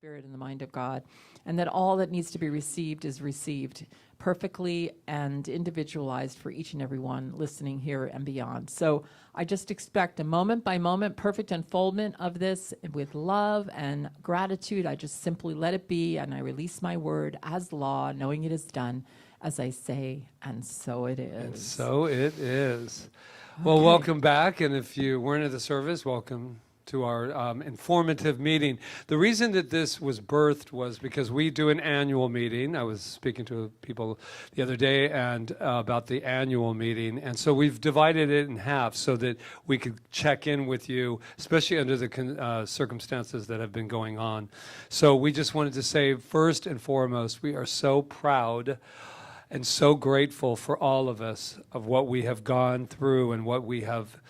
Spirit and the mind of God, and that all that needs to be received is received perfectly and individualized for each and every one listening here and beyond. So I just expect a moment by moment perfect unfoldment of this with love and gratitude. I just simply let it be, and I release my word as law, knowing it is done as I say, and so it is. And so it is. Well, welcome back, and if you weren't at the service, welcome to our informative meeting. The reason that this was birthed was because we do an annual meeting. I was speaking to people the other day and about the annual meeting, and so we've divided it in half so that we could check in with you, especially under the circumstances that have been going on. So we just wanted to say, first and foremost, we are so proud and so grateful for all of us of what we have gone through and what we have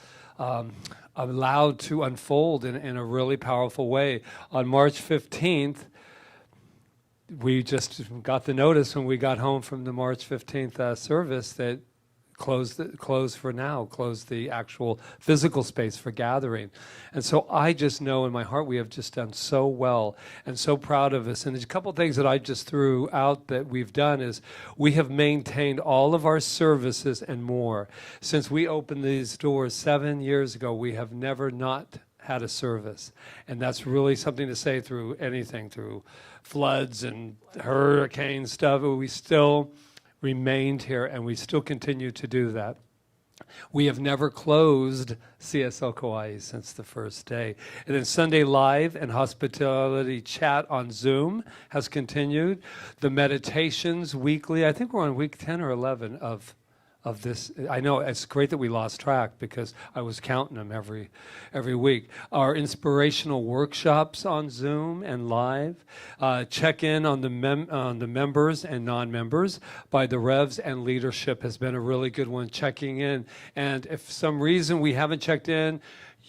allowed to unfold in a really powerful way. On March 15th, we just got the notice when we got home from the March 15th service that closed the actual physical space for gathering. And so I just know in my heart we have just done so well and so proud of us. And there's a couple of things that I just threw out that we've done is we have maintained all of our services and more. Since we opened these doors 7 years ago, we have never not had a service. And that's really something to say through anything, through floods and hurricane stuff. We still remained here, and we still continue to do that. We have never closed CSL Kauai since the first day. And then Sunday Live and hospitality chat on Zoom has continued. The meditations weekly, I think we're on week 10 or 11 of this. I know it's great that we lost track because I was counting them every week. Our inspirational workshops on Zoom and live. Check in on the members and non-members by the Revs and leadership has been a really good one, checking in. And if for some reason we haven't checked in,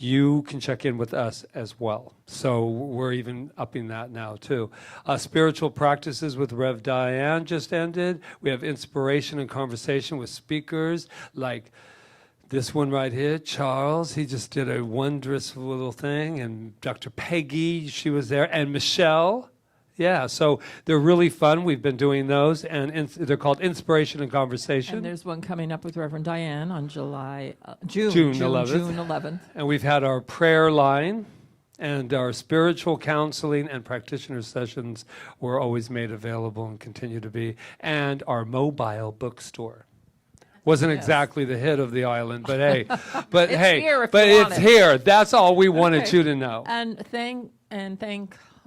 you can check in with us as well. So we're even upping that now too. Spiritual practices with Rev Diane just ended. We have inspiration and conversation with speakers like this one right here, Charles. He just did a wondrous little thing. And Dr. Peggy, she was there. And Michelle. Yeah, so they're really fun. We've been doing those, and they're called Inspiration and Conversation. And there's one coming up with Reverend Diane on June 11th. And we've had our prayer line and our spiritual counseling and practitioner sessions were always made available and continue to be, and our mobile bookstore. Wasn't exactly the hit of the island, but hey, it's here. That's all we wanted you to know. And thank,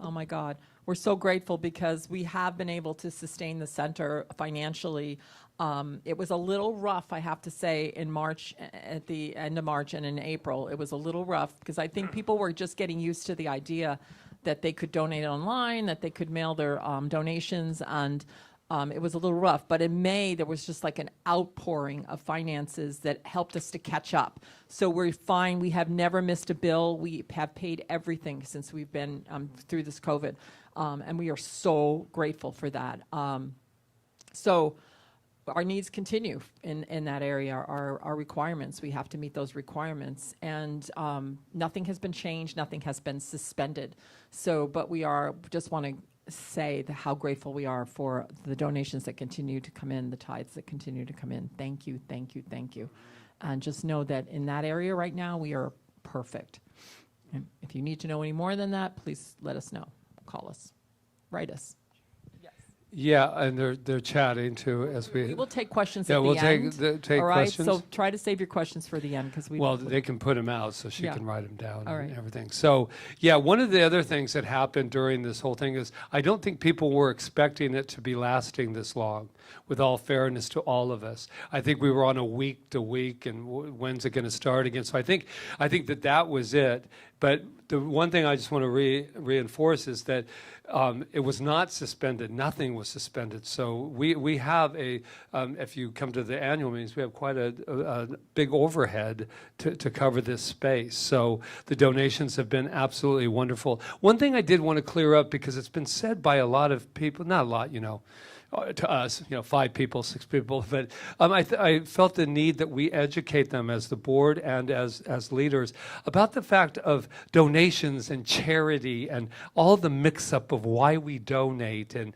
oh my God. We're so grateful because we have been able to sustain the center financially. It was a little rough, I have to say, in March, at the end of March and in April. It was a little rough because I think people were just getting used to the idea that they could donate online, that they could mail their donations, and it was a little rough. But in May, there was just like an outpouring of finances that helped us to catch up. So we're fine. We have never missed a bill. We have paid everything since we've been through this COVID. And we are so grateful for that. So our needs continue in that area, our requirements. We have to meet those requirements. And nothing has been changed. Nothing has been suspended. So, but we just want to say how grateful we are for the donations that continue to come in, the tithes that continue to come in. Thank you, thank you, thank you. And just know that in that area right now, we are perfect. And if you need to know any more than that, please let us know. Call us, write us. Yes. Yeah, and they're chatting too as we will take questions at the end. Take all right, questions. so try to save your questions for the end because they can put them out so she can write them down and right. everything. So yeah, one of the other things that happened during this whole thing is I don't think people were expecting it to be lasting this long. With all fairness to all of us, I think we were on a week to week, and when's it going to start again? So I think that was it. But the one thing I just want to reinforce is that it was not suspended. Nothing was suspended. So we have if you come to the annual meetings, we have quite a big overhead to cover this space. So the donations have been absolutely wonderful. One thing I did want to clear up, because it's been said by a lot of people, not a lot, to us, 5 people, 6 people, but I felt the need that we educate them as the board and as leaders about the fact of donations and charity and all the mix-up of why we donate and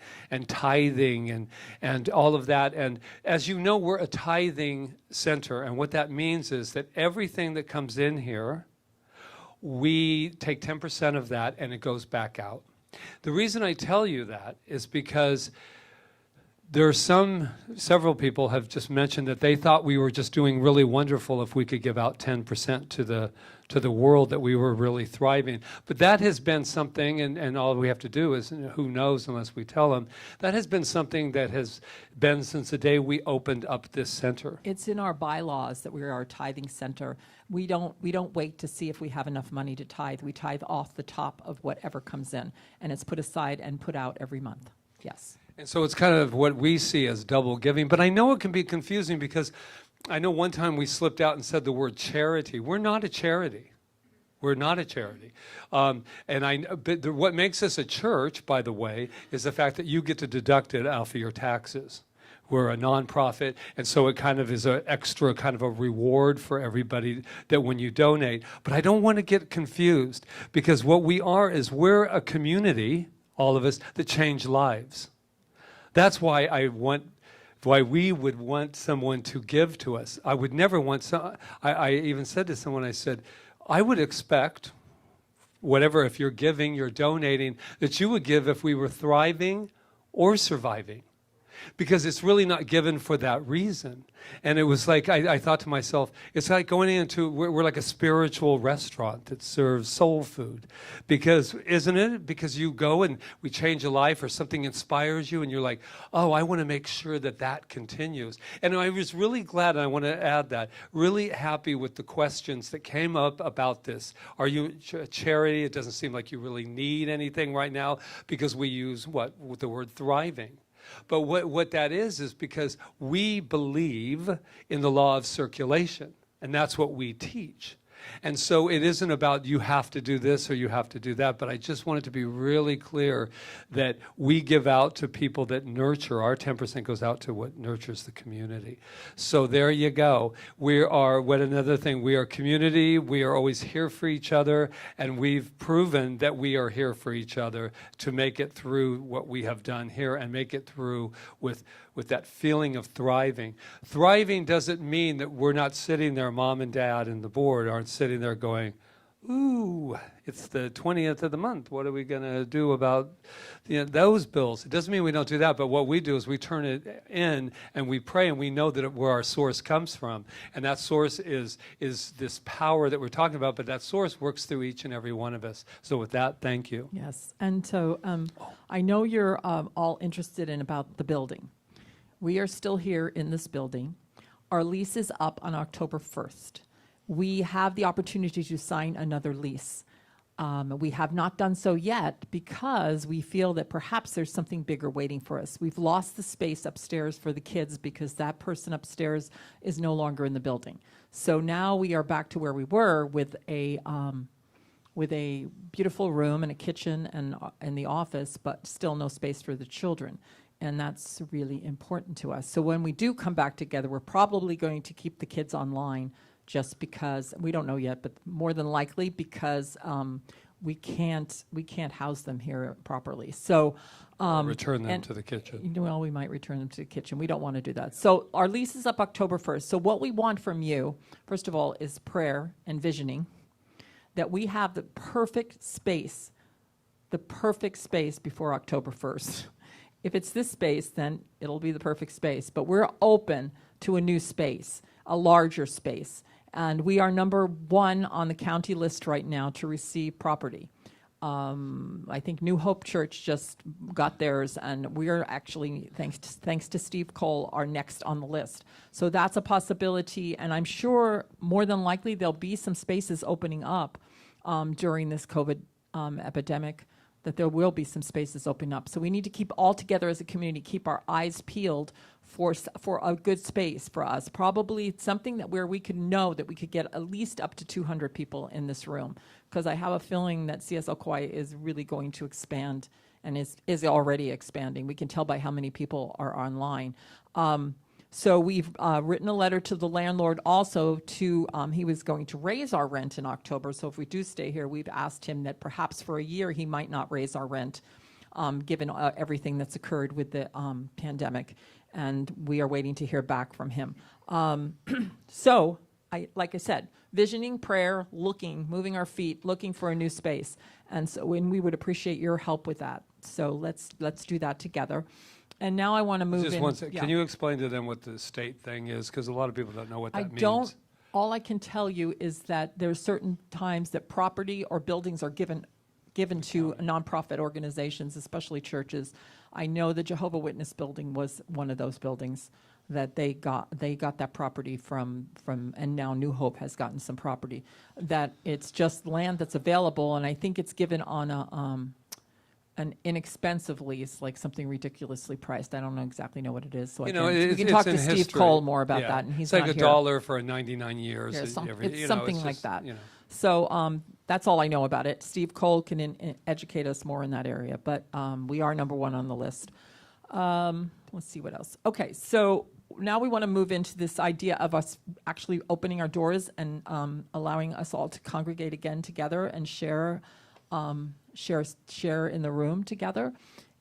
tithing and all of that. And as you know, we're a tithing center, and what that means is that everything that comes in here, we take 10% of that and it goes back out. The reason I tell you that is because there are several people have just mentioned that they thought we were just doing really wonderful if we could give out 10% to the world, that we were really thriving. But that has been something, and all we have to do is, who knows unless we tell them, that has been something that has been since the day we opened up this center. It's in our bylaws that we are a tithing center. We don't wait to see if we have enough money to tithe. We tithe off the top of whatever comes in, and it's put aside and put out every month. Yes. And so it's kind of what we see as double giving. But I know it can be confusing because I know one time we slipped out and said the word charity. We're not a charity. We're not a charity. But what makes us a church, by the way, is the fact that you get to deduct it off of your taxes. We're a nonprofit, and so it kind of is an extra kind of a reward for everybody that when you donate. But I don't want to get confused, because what we are is we're a community, all of us, that change lives. That's why why we would want someone to give to us. I would never want I even said to someone, I said, I would expect whatever, if you're giving, you're donating, that you would give if we were thriving or surviving. Because it's really not given for that reason. And it was like, I thought to myself, it's like going into, we're like a spiritual restaurant that serves soul food. Because, isn't it? Because you go and we change a life, or something inspires you and you're like, oh, I want to make sure that that continues. And I was really glad, and I want to add that, really happy with the questions that came up about this. Are you a charity? It doesn't seem like you really need anything right now, because we use with the word thriving. But what that is because we believe in the law of circulation, and that's what we teach. And so it isn't about you have to do this or you have to do that, but I just want it to be really clear that we give out to people that nurture. Our 10% goes out to what nurtures the community. So there you go. We are, another thing, we are community, we are always here for each other, and we've proven that we are here for each other to make it through what we have done here and make it through with that feeling of thriving. Thriving doesn't mean that we're not sitting there, mom and dad and the board aren't sitting there going, ooh, it's the 20th of the month. What are we going to do about those bills? It doesn't mean we don't do that, but what we do is we turn it in and we pray, and we know that where our source comes from. And that source is this power that we're talking about, but that source works through each and every one of us. So with that, thank you. Yes, and so I know you're all interested in about the building. We are still here in this building. Our lease is up on October 1st. We have the opportunity to sign another lease. We have not done so yet because we feel that perhaps there's something bigger waiting for us. We've lost the space upstairs for the kids because that person upstairs is no longer in the building. So now we are back to where we were with a beautiful room and a kitchen and the office, but still no space for the children. And that's really important to us. So when we do come back together, we're probably going to keep the kids online, just because, we don't know yet, but more than likely because we can't house them here properly. So return them to the kitchen. Well, we might return them to the kitchen. We don't want to do that. So our lease is up October 1st. So what we want from you, first of all, is prayer and visioning, that we have the perfect space before October 1st. If it's this space, then it'll be the perfect space. But we're open to a new space, a larger space. And we are number 1 on the county list right now to receive property. I think New Hope Church just got theirs, and we are actually, thanks to Steve Cole, are next on the list. So that's a possibility, and I'm sure more than likely there'll be some spaces opening up during this COVID epidemic, that there will be some spaces opening up. So we need to keep all together as a community, keep our eyes peeled for a good space for us. Probably something where we could know that we could get at least up to 200 people in this room. Because I have a feeling that CSL Kauai is really going to expand and is already expanding. We can tell by how many people are online. So we've written a letter to the landlord also to, he was going to raise our rent in October. So if we do stay here, we've asked him that perhaps for a year he might not raise our rent, given everything that's occurred with the pandemic. And we are waiting to hear back from him. So, like I said, visioning, prayer, looking, moving our feet, looking for a new space. And so we would appreciate your help with that. So let's do that together. And now I want to move Just in. one second. Yeah. Can you explain to them what the state thing is? Because a lot of people don't know what that means. All I can tell you is that there's certain times that property or buildings are given to nonprofit organizations, especially churches. I know the Jehovah's Witness building was one of those buildings that they got that property from, and now New Hope has gotten some property. That it's just land that's available, and I think it's given on an inexpensive lease, like something ridiculously priced. I don't exactly know what it is, so we can talk to Steve Cole more about that, and he's it's like not $1 for 99 years. it's it's something like just, that. You know. So that's all I know about it. Steve Cole can educate us more in that area, but we are number one on the list. Let's see what else. Okay, so now we want to move into this idea of us actually opening our doors and allowing us all to congregate again together and share in the room together.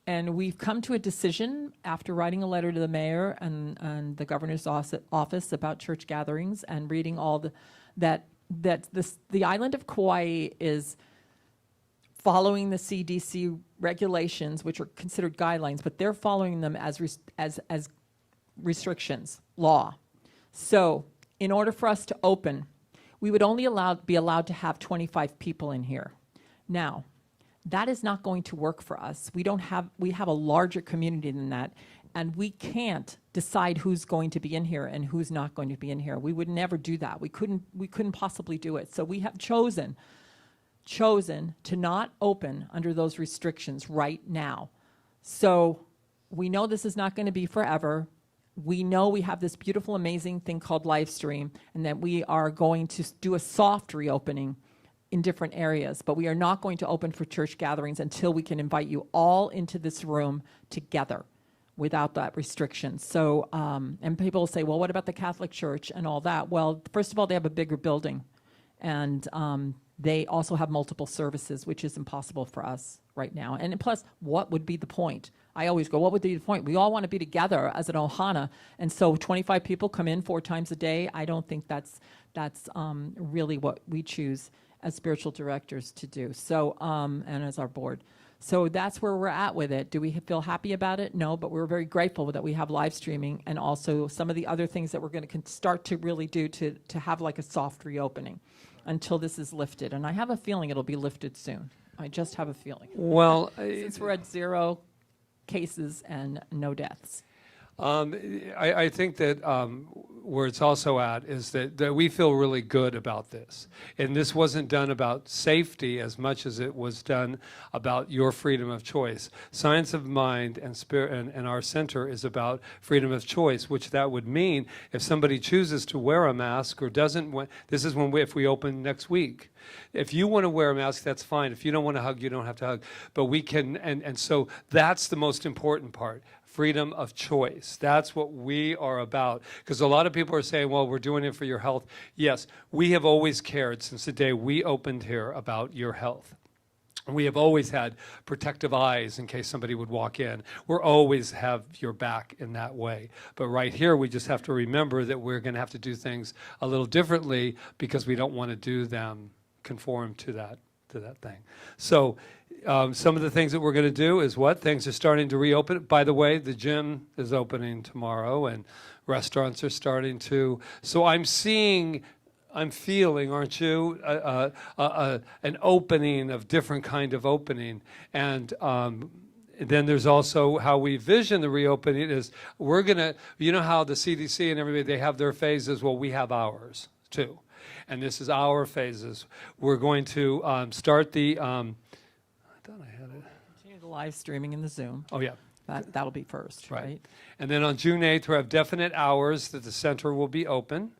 And we've come to a decision after writing a letter to the mayor and the governor's office about church gatherings and reading all the island of Kauai is following the CDC regulations, which are considered guidelines, but they're following them as restrictions, law. So in order for us to open, we would only be allowed to have 25 people in here. Now, that is not going to work for us. We have a larger community than that, and we can't decide who's going to be in here and who's not going to be in here. We would never do that. We couldn't possibly do it. So we have chosen to not open under those restrictions right now. So we know this is not going to be forever. We know we have this beautiful, amazing thing called live stream, and that we are going to do a soft reopening in different areas, but we are not going to open for church gatherings until we can invite you all into this room together without that restriction. So, and people will say, well, what about the Catholic Church and all that? Well, first of all, they have a bigger building, and they also have multiple services, which is impossible for us right now. And plus, what would be the point? I always go, what would be the point? We all want to be together as an ohana, and so 25 people come in 4 times a day. I don't think that's really what we choose as spiritual directors to do. So, and as our board. So that's where we're at with it. Do we feel happy about it? No, but we're very grateful that we have live streaming and also some of the other things that we're going to start to really do to have like a soft reopening until this is lifted. And I have a feeling it'll be lifted soon. I just have a feeling. Well, since we're at 0 cases and no deaths. I think that where it's also at is that we feel really good about this. And this wasn't done about safety as much as it was done about your freedom of choice. Science of Mind and Spirit and our center is about freedom of choice, which that would mean if somebody chooses to wear a mask or doesn't, this is if we open next week. If you want to wear a mask, that's fine. If you don't want to hug, you don't have to hug. But we can, and so that's the most important part. Freedom of choice. That's what we are about. Because a lot of people are saying, well, we're doing it for your health. Yes, we have always cared since the day we opened here about your health. We have always had protective eyes in case somebody would walk in. We'll always have your back in that way. But right here, we just have to remember that we're going to have to do things a little differently because we don't want to do them conform to that thing. So some of the things that we're going to do is what? Things are starting to reopen. By the way, the gym is opening tomorrow and restaurants are starting to. So I'm feeling, aren't you, an opening of different kind of opening. And then there's also how we vision the reopening is we're going to, you know how the CDC and everybody, they have their phases. Well, we have ours too. And this is our phases. We're going to start the, I thought I had it. Continue the live streaming in the Zoom. Oh, yeah. That'll be first, right? And then on June 8th, we have definite hours that the center will be open.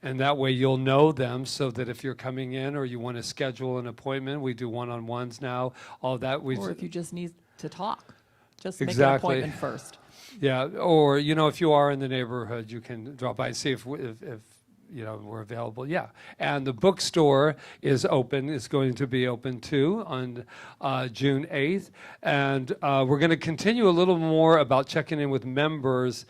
And that way you'll know them so that if you're coming in or you want to schedule an appointment, we do one-on-ones now, all that. Or if you just need to talk. Just make an Exactly. appointment first. Yeah, or, if you are in the neighborhood, you can drop by and see if we're available. Yeah, and the bookstore is open. It's going to be open too on June 8th. And we're going to continue a little more about checking in with members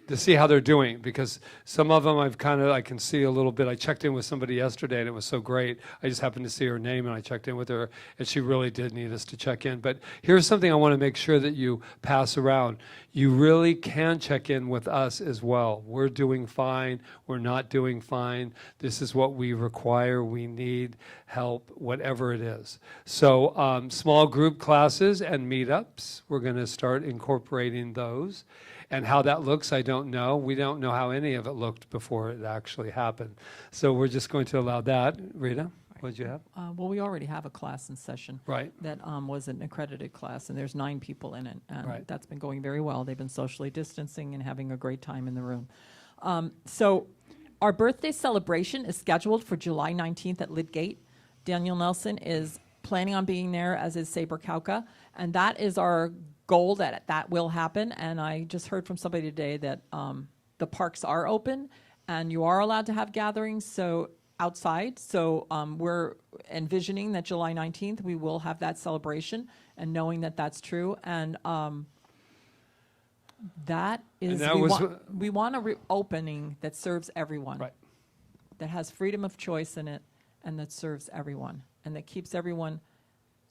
to see how they're doing, because some of them I can see a little bit. I checked in with somebody yesterday and it was so great. I just happened to see her name and I checked in with her, and she really did need us to check in. But here's something I want to make sure that you pass around. You really can check in with us as well. We're doing fine. We're not doing fine. This is what we require. We need help, whatever it is. So small group classes and meetups, we're going to start incorporating those. And how that looks, I don't know. We don't know how any of it looked before it actually happened. So we're just going to allow that. Rita, what did you have? Well, we already have a class in session. Right. That was an accredited class, and there's 9 people in it. And Right. that's been going very well. They've been socially distancing and having a great time in the room. So our birthday celebration is scheduled for July 19th at Lidgate. Daniel Nelson is planning on being there, as is Saber Kauka. And that is our goal, that will happen. And I just heard from somebody today that the parks are open and you are allowed to have gatherings outside. So we're envisioning that July 19th we will have that celebration, and knowing that that's true. And that is, we want a reopening that serves everyone, Right. that has freedom of choice in it, and that serves everyone, and that keeps everyone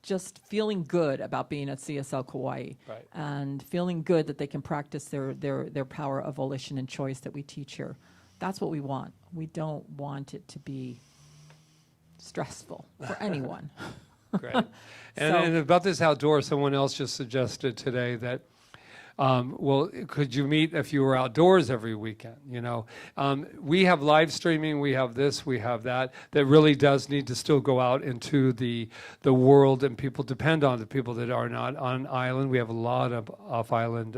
just feeling good about being at CSL Kauai, Right. and feeling good that they can practice their power of volition and choice that we teach here. That's what we want. We don't want it to be stressful for anyone. Great. And about this outdoor, someone else just suggested today that, well, could you meet if you were outdoors every weekend? We have live streaming, we have this, we have that really does need to still go out into the world, and people depend on the people that are not on island. We have a lot of off-island,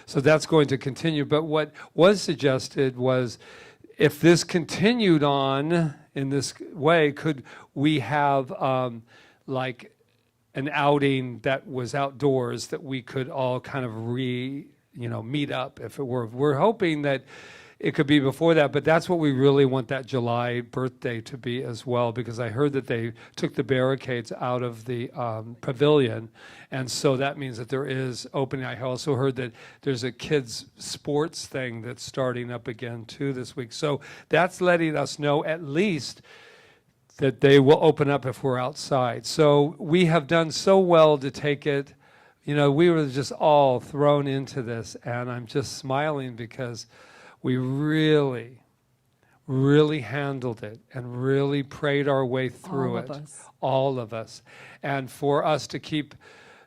so that's going to continue. But what was suggested was, if this continued on in this way, could we have like an outing that was outdoors that we could all kind of meet up, if it were. We're hoping that it could be before that, but that's what we really want that July birthday to be as well, because I heard that they took the barricades out of the pavilion, and so that means that there is opening. I also heard that there's a kids sports thing that's starting up again too this week. So that's letting us know at least that they will open up if we're outside. So we have done so well to take it. We were just all thrown into this, and I'm just smiling because we really, really handled it and really prayed our way through it. All of us. And for us to keep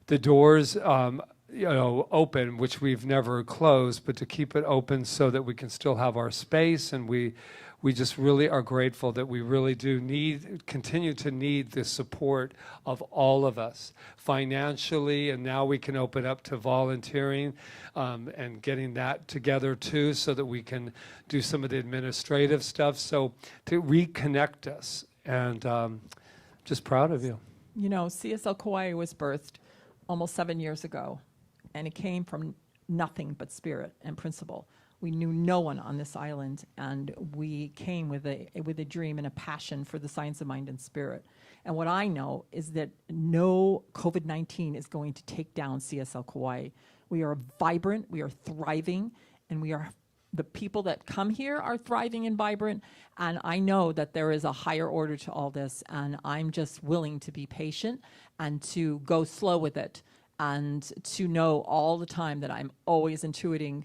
the doors open, which we've never closed, but to keep it open so that we can still have our space, and we just really are grateful that we really do continue to need the support of all of us financially, and now we can open up to volunteering and getting that together too, so that we can do some of the administrative stuff, so to reconnect us. And just proud of you. CSL Kauai was birthed almost 7 years ago, and it came from nothing but spirit and principle. We knew no one on this island, and we came with a dream and a passion for the science of mind and spirit. And what I know is that no COVID-19 is going to take down CSL Kauai. We are vibrant, we are thriving, and the people that come here are thriving and vibrant. And I know that there is a higher order to all this, and I'm just willing to be patient and to go slow with it, and to know all the time that I'm always intuiting.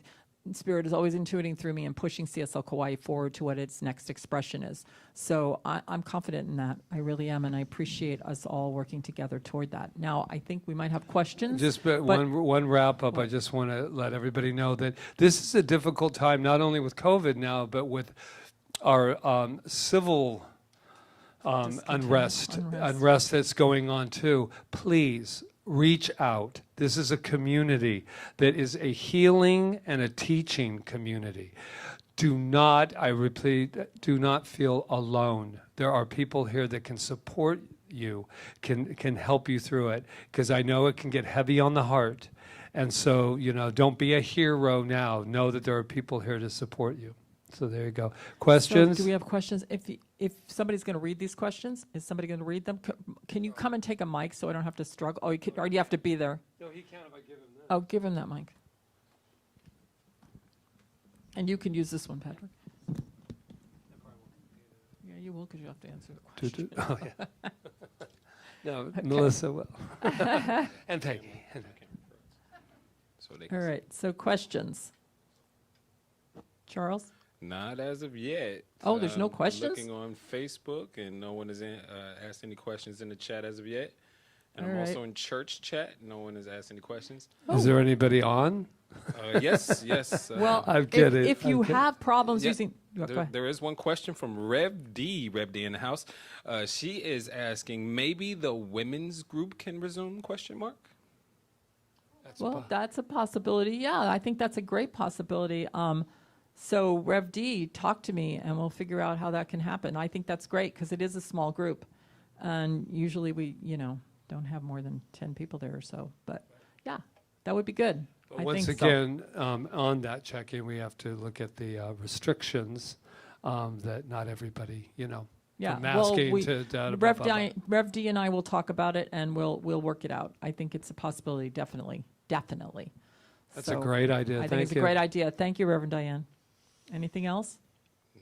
Spirit is always intuiting through me and pushing CSL Kauai forward to what its next expression is. So I'm confident in that. I really am, and I appreciate us all working together toward that. Now, I think we might have questions. Just one wrap up. I just want to let everybody know that this is a difficult time, not only with COVID now, but with our civil unrest that's going on too. Please reach out. This is a community that is a healing and a teaching community. I repeat, do not feel alone. There are people here that can support you, can help you through it, because I know it can get heavy on the heart. And so, don't be a hero now. Know that there are people here to support you. So there you go. Questions? So do we have questions? If somebody's going to read these questions, is somebody going to read them? Can you come and take a mic so I don't have to struggle? Oh, or do you have to be there? No, he can if I give him that. Oh, give him that mic. And you can use this one, Patrick. Yeah, you will, because you have to answer the question. Oh, yeah. No, Melissa will. And Peggy. So they All right, so questions. Charles? Not as of yet. Oh, there's no questions? Looking on Facebook, and no one has asked any questions in the chat as of yet. And All I'm right. also in church chat. No one has asked any questions. Is there anybody on? Yes. Well, I'm kidding. if you I'm kidding. have problems Yeah, using... Go ahead. There is one question from Rev D in the house. She is asking, maybe the women's group can resume, question mark? Well, that's a possibility. Yeah, I think that's a great possibility. So Rev D, talk to me and we'll figure out how that can happen. I think that's great because it is a small group. And usually we, don't have more than 10 people there or so. But yeah, that would be good. But I once think so. again, on that check-in, we have to look at the restrictions that not everybody, Yeah, from masking well, to blah, Rev, blah, blah. Rev D and I will talk about it and we'll work it out. I think it's a possibility, definitely. That's So a great idea. I think Thank it's you. a great idea. Thank you, Reverend Diane. Anything else?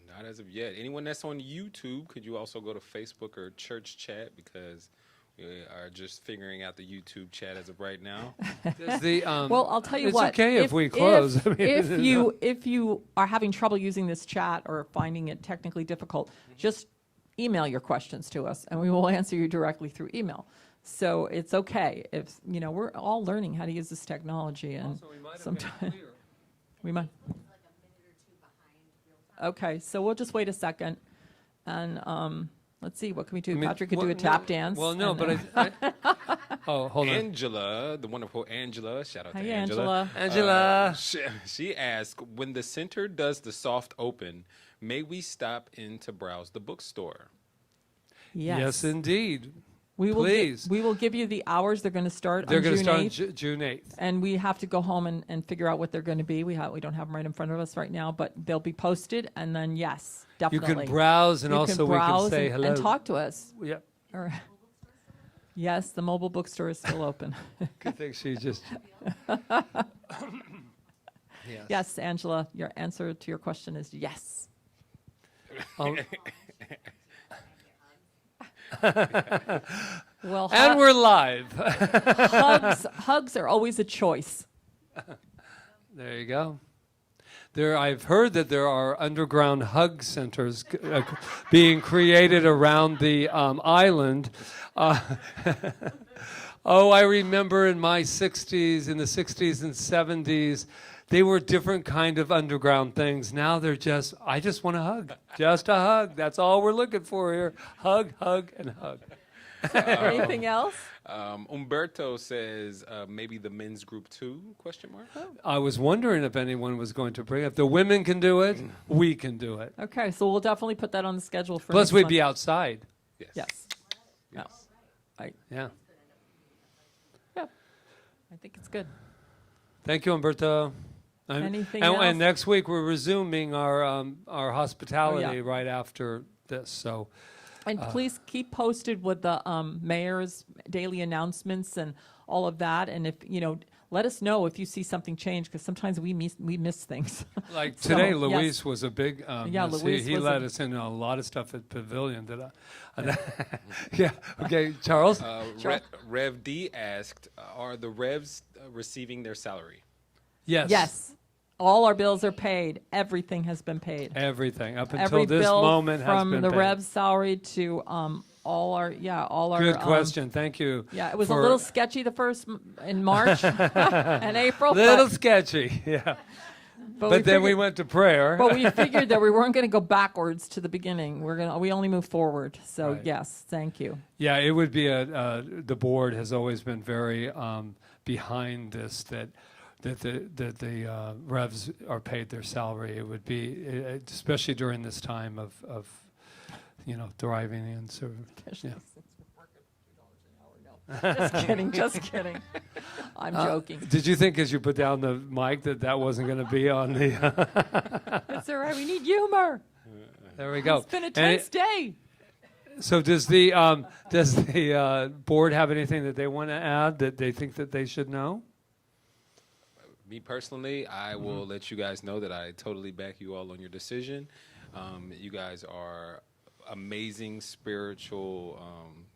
Not as of yet. Anyone that's on YouTube, could you also go to Facebook or church chat, because we are just figuring out the YouTube chat as of right now. Does the, Well, I'll tell you it's what. okay if we close. I mean, If you are having trouble using this chat or finding it technically difficult, just email your questions to us, and we will answer you directly through email. So it's okay if we're all learning how to use this technology, and sometimes we might. Okay, so we'll just wait a second, and let's see, what can we do? I mean, Patrick could well, do a no, tap dance. Well, no, and, but oh, hold on. Angela, the wonderful Angela, shout out Hi, to Angela. Angela. She asked, when the center does the soft open, may we stop in to browse the bookstore? Yes, indeed. We will Please. we will give you the hours they're going to start They're on going to June start on 8th. June 8th. And we have to go home and figure out what they're going to be. We don't have them right in front of us right now, but they'll be posted. And then, yes, You definitely. can browse, and You also can browse we can say and, hello. and talk to us. Yep. All right. Yes, the mobile bookstore is still open. Good thing she just. Yes, Angela, your answer to your question is yes. Well, And we're live. hugs are always a choice. There you go. I've heard that there are underground hug centers being created around the island. I remember in the 60s and 70s, they were different kind of underground things. Now they're I just want a hug. Just a hug. That's all we're looking for here. Hug, hug, and hug. Anything else? Umberto says, maybe the men's group too, question mark? I was wondering if anyone was going to bring up. The women can do it. We can do it. Okay, so we'll definitely put that on the schedule for Plus, next we'd month. be outside. Yes. Yes. No. Yeah. Yeah. I think it's good. Thank you, Umberto. Anything and else? next week we're resuming our hospitality Oh, yeah. right after this. So And please keep posted with the mayor's daily announcements and all of that. And if, let us know if you see something change, because sometimes we miss things. like So, today, yes. Luis was a big. Yeah, miss. Luis he was let a- us in on a lot of stuff at Pavilion. Yeah. Okay, Charles. Rev D asked, are the Revs receiving their salary? Yes. Yes. All our bills are paid. Everything has been paid. Everything up until Every this bill moment has from been the paid. Rev's salary to all our. Good question. Thank you. Yeah, it was a for- little sketchy the first in March and April. Little sketchy. Yeah. But then we figured- went to prayer. But we figured that we weren't going to go backwards to the beginning. We only move forward. So Right. yes, thank you. Yeah, it would be the board has always been very behind this, that the Revs are paid their salary. It would be, especially during this time of thriving and sort of, yeah. Just kidding, just kidding. I'm joking. Did you think as you put down the mic that wasn't going to be on the? It's all right, we need humor. There we go. It's been a tense day. So does the board have anything that they want to add that they think that they should know? Me personally, I will let you guys know that I totally back you all on your decision. You guys are amazing spiritual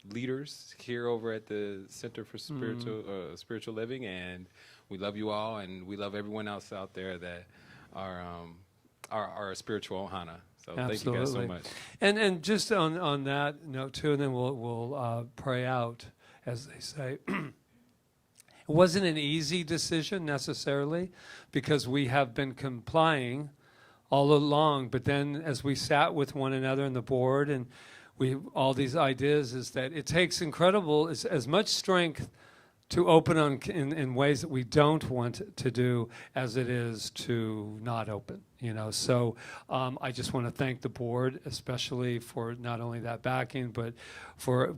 leaders here over at the Center for Spiritual Living, and we love you all, and we love everyone else out there that are a spiritual ohana. So thank you guys so much. And just on that note too, and then we'll pray out, as they say. It wasn't an easy decision necessarily, because we have been complying all along. But then as we sat with one another and the board and all these ideas, is that it takes incredible, as much strength to open in ways that we don't want to do as it is to not open, So I just want to thank the board, especially for not only that backing, but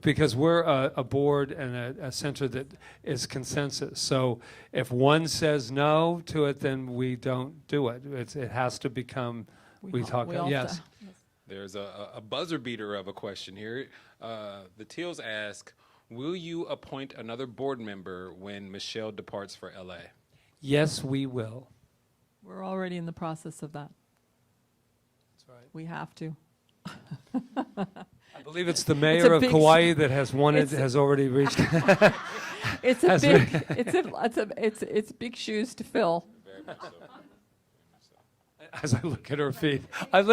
because we're a board and a center that is consensus. So if one says no to it, then we don't do it. It has to become, we talk, yes. There's a buzzer beater of a question here. The Teals ask, will you appoint another board member when Michelle departs for LA? Yes, we will. We're already in the process of that. That's right. We have to. I believe it's the mayor of Kauai that has already reached. It's big shoes to fill. Very much so. As I look at her feet, that's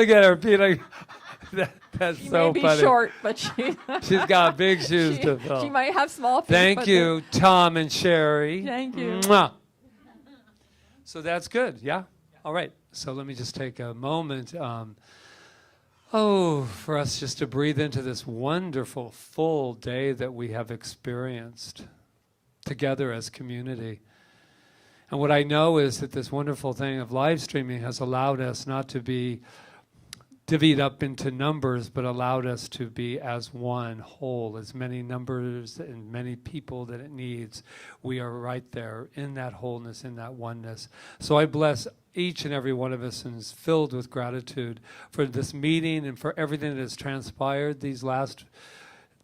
She so may be funny. short, but She's got big shoes to fill. she might have small feet. Thank but you, Tom and Sherry. Thank you. Mwah. So that's good, yeah? All right, so let me just take a moment for us just to breathe into this wonderful, full day that we have experienced together as community. And what I know is that this wonderful thing of live streaming has allowed us not to be divvied up into numbers, but allowed us to be as one whole, as many numbers and many people that it needs. We are right there in that wholeness, in that oneness. So I bless each and every one of us and is filled with gratitude for this meeting and for everything that has transpired these last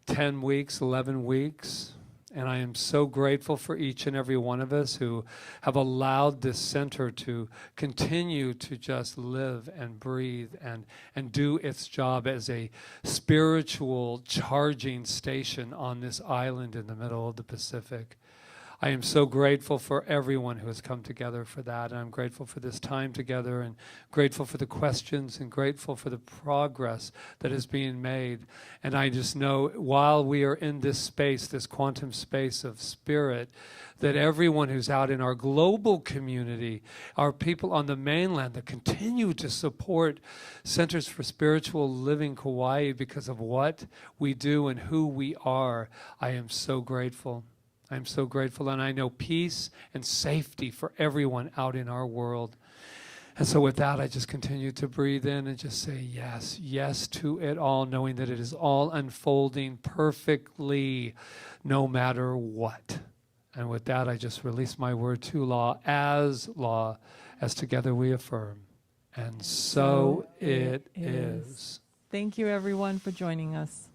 10 weeks, 11 weeks. And I am so grateful for each and every one of us who have allowed this center to continue to just live and breathe and do its job as a spiritual charging station on this island in the middle of the Pacific. I am so grateful for everyone who has come together for that. And I'm grateful for this time together and grateful for the questions and grateful for the progress that is being made. And I just know while we are in this space, this quantum space of spirit, that everyone who's out in our global community, our people on the mainland that continue to support Centers for Spiritual Living Kauai because of what we do and who we are, I am so grateful. I'm so grateful, and I know peace and safety for everyone out in our world. And so with that, I just continue to breathe in and just say yes, yes to it all, knowing that it is all unfolding perfectly, no matter what. And with that, I just release my word to law, as together we affirm. And so it is. Thank you, everyone, for joining us.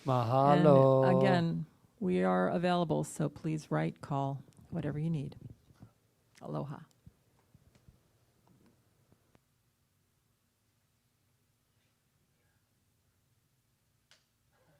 Mahalo. And again, we are available, so please write, call, whatever you need. Aloha.